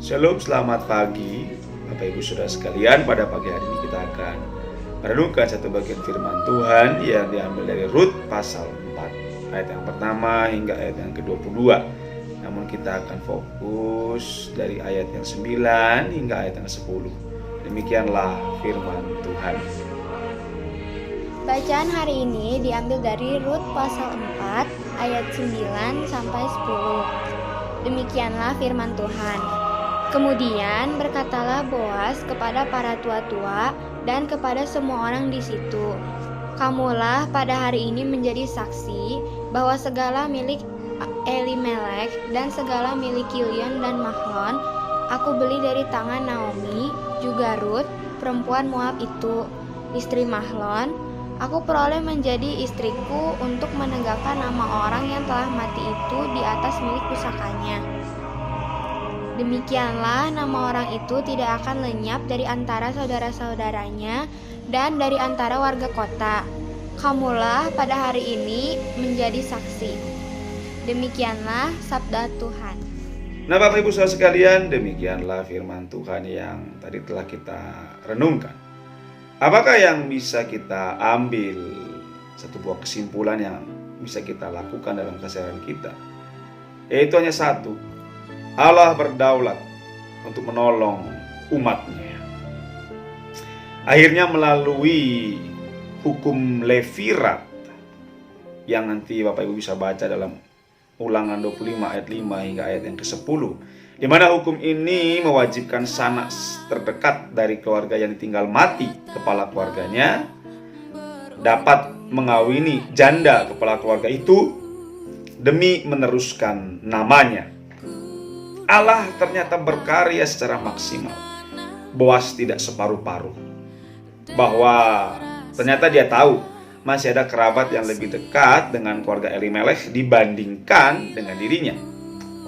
Shalom, selamat pagi Bapak Ibu Saudara sekalian. Pada pagi hari ini kita akan merenungkan satu bagian firman Tuhan yang diambil dari Rut pasal 4 ayat yang pertama hingga ayat yang ke-22. Namun kita akan fokus dari ayat yang 9 hingga ayat yang 10. Demikianlah firman Tuhan. Bacaan hari ini diambil dari Rut pasal 4 ayat 9 sampai 10. Demikianlah firman Tuhan. Kemudian berkatalah Boas kepada para tua-tua dan kepada semua orang di situ, "Kamulah pada hari ini menjadi saksi bahwa segala milik Elimelek dan segala milik Kilion dan Mahlon aku beli dari tangan Naomi, juga Rut, perempuan Moab itu, istri Mahlon. Aku peroleh menjadi istriku untuk menegakkan nama orang yang telah mati itu di atas milik pusakanya. Demikianlah nama orang itu tidak akan lenyap dari antara saudara-saudaranya dan dari antara warga kota. Kamulah pada hari ini menjadi saksi." Demikianlah sabda Tuhan. Nah Bapak Ibu Saudara sekalian, demikianlah firman Tuhan yang tadi telah kita renungkan. Apakah yang bisa kita ambil satu buah kesimpulan yang bisa kita lakukan dalam keseharian kita? Yaitu hanya satu: Allah berdaulat untuk menolong umatnya. Akhirnya melalui hukum Levirat yang nanti Bapak Ibu bisa baca dalam Ulangan 25 ayat 5 hingga ayat yang ke-10, di mana hukum ini mewajibkan sanak terdekat dari keluarga yang ditinggal mati kepala keluarganya dapat mengawini janda kepala keluarga itu demi meneruskan namanya. Allah ternyata berkarya secara maksimal. Boas tidak separuh-paruh, bahwa ternyata dia tahu masih ada kerabat yang lebih dekat dengan keluarga Elimelek dibandingkan dengan dirinya.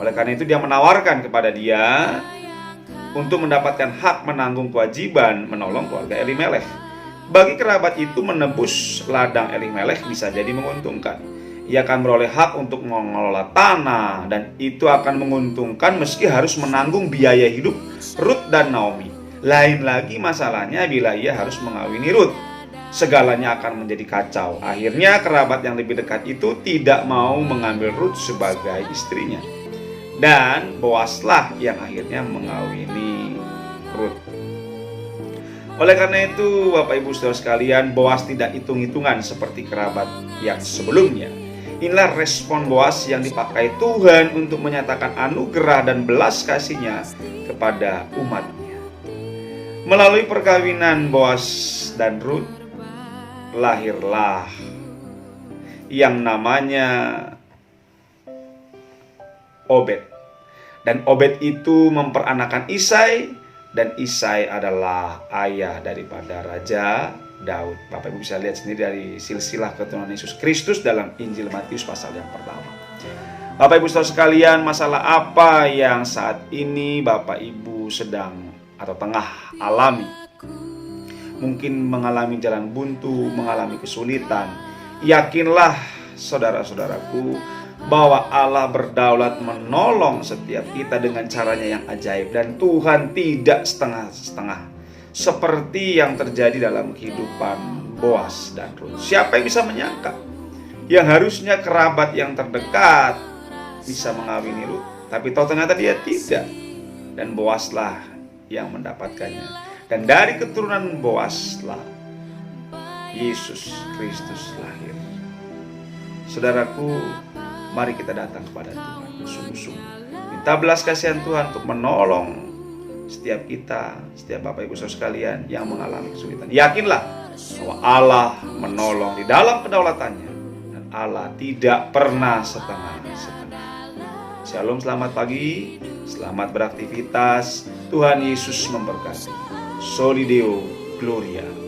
Oleh karena itu dia menawarkan kepada dia untuk mendapatkan hak menanggung kewajiban menolong keluarga Elimelek. Bagi kerabat itu menebus ladang Elimelek bisa jadi menguntungkan. Ia akan beroleh hak untuk mengelola tanah, dan itu akan menguntungkan meski harus menanggung biaya hidup Rut dan Naomi. Lain lagi masalahnya bila ia harus mengawini Rut. Segalanya akan menjadi kacau. Akhirnya kerabat yang lebih dekat itu tidak mau mengambil Rut sebagai istrinya, dan Boaslah yang akhirnya mengawini Rut. Oleh karena itu Bapak Ibu Saudara sekalian, Boas tidak hitung-hitungan seperti kerabat yang sebelumnya. Inilah respon Boas yang dipakai Tuhan untuk menyatakan anugerah dan belas kasih-Nya kepada umatnya. Melalui perkawinan Boas dan Rut, lahirlah yang namanya Obed. Dan Obed itu memperanakan Isai, dan Isai adalah ayah daripada Raja Daud. Bapak Ibu bisa lihat sendiri dari silsilah keturunan Yesus Kristus dalam Injil Matius pasal yang pertama. Bapak Ibu saudara sekalian, masalah apa yang saat ini Bapak Ibu sedang atau tengah alami? Mungkin mengalami jalan buntu, mengalami kesulitan. Yakinlah saudara-saudaraku bahwa Allah berdaulat menolong setiap kita dengan caranya yang ajaib, dan Tuhan tidak setengah-setengah seperti yang terjadi dalam kehidupan Boas dan Rut. Siapa yang bisa menyangka yang harusnya kerabat yang terdekat bisa mengawini Rut, tapi tahu ternyata dia tidak, dan Boaslah yang mendapatkannya. Dan dari keturunan Boaslah Yesus Kristus lahir. Saudaraku, mari kita datang kepada Tuhan sungguh-sungguh, minta belas kasihan Tuhan untuk menolong setiap kita, setiap Bapak Ibu Saudara sekalian yang mengalami kesulitan. Yakinlah bahwa Allah menolong di dalam kedaulatannya, dan Allah tidak pernah setengah-setengah. Shalom, selamat pagi, selamat beraktivitas. Tuhan Yesus memberkati. Soli Deo Gloria.